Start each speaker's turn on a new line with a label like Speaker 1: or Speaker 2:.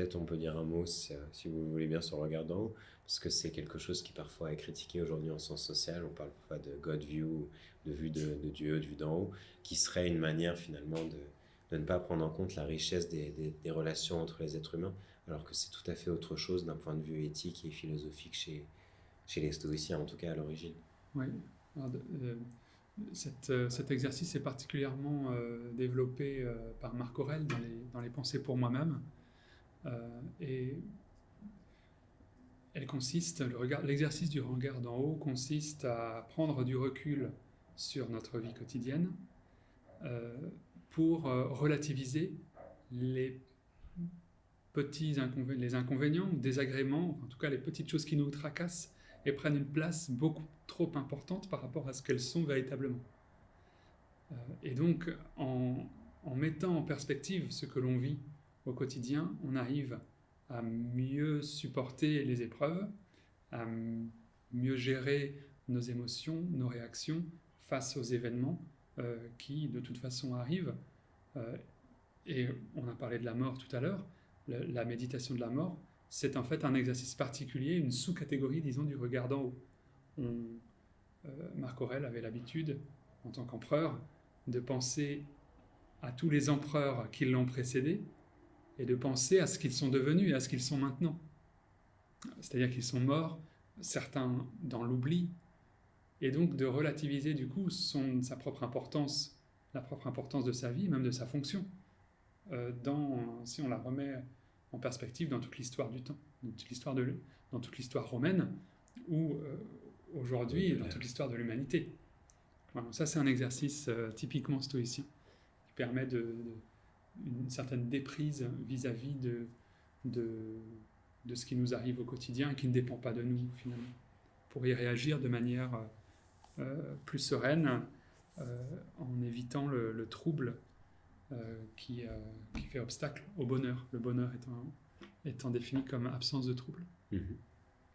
Speaker 1: peut-être on peut dire un mot, si vous le voulez bien, sur le regard d'en haut, parce que c'est quelque chose qui parfois est critiqué aujourd'hui en sciences sociales. On parle parfois de God view, de vue de Dieu, de vue d'en haut, qui serait une manière finalement de ne pas prendre en compte la richesse des relations entre les êtres humains, alors que c'est tout à fait autre chose d'un point de vue éthique et philosophique chez les stoïciens, en tout cas à l'origine.
Speaker 2: Oui. Alors, cet exercice est particulièrement développé par Marc Aurèle dans les Pensées pour moi-même. Et l'exercice du regard d'en haut consiste à prendre du recul sur notre vie quotidienne pour relativiser les les inconvénients ou désagréments, en tout cas les petites choses qui nous tracassent et prennent une place beaucoup trop importante par rapport à ce qu'elles sont véritablement. Et donc, en mettant en perspective ce que l'on vit au quotidien, on arrive à mieux supporter les épreuves, à mieux gérer nos émotions, nos réactions face aux événements qui, de toute façon, arrivent. Et on a parlé de la mort tout à l'heure. La méditation de la mort, c'est en fait un exercice particulier, une sous-catégorie, disons, du regard d'en haut. Marc Aurèle avait l'habitude, en tant qu'empereur, de penser à tous les empereurs qui l'ont précédé et de penser à ce qu'ils sont devenus et à ce qu'ils sont maintenant. C'est-à-dire qu'ils sont morts, certains dans l'oubli, et donc de relativiser du coup sa propre importance, la propre importance de sa vie, même de sa fonction, si on la remet en perspective dans toute l'histoire du temps, dans toute l'histoire romaine, ou aujourd'hui dans toute l'histoire de l'humanité. Voilà, ça c'est un exercice typiquement stoïcien qui permet une certaine déprise vis-à-vis de ce qui nous arrive au quotidien et qui ne dépend pas de nous finalement, pour y réagir de manière plus sereine en évitant le trouble qui fait obstacle au bonheur, le bonheur étant défini comme absence de trouble.
Speaker 1: Mmh.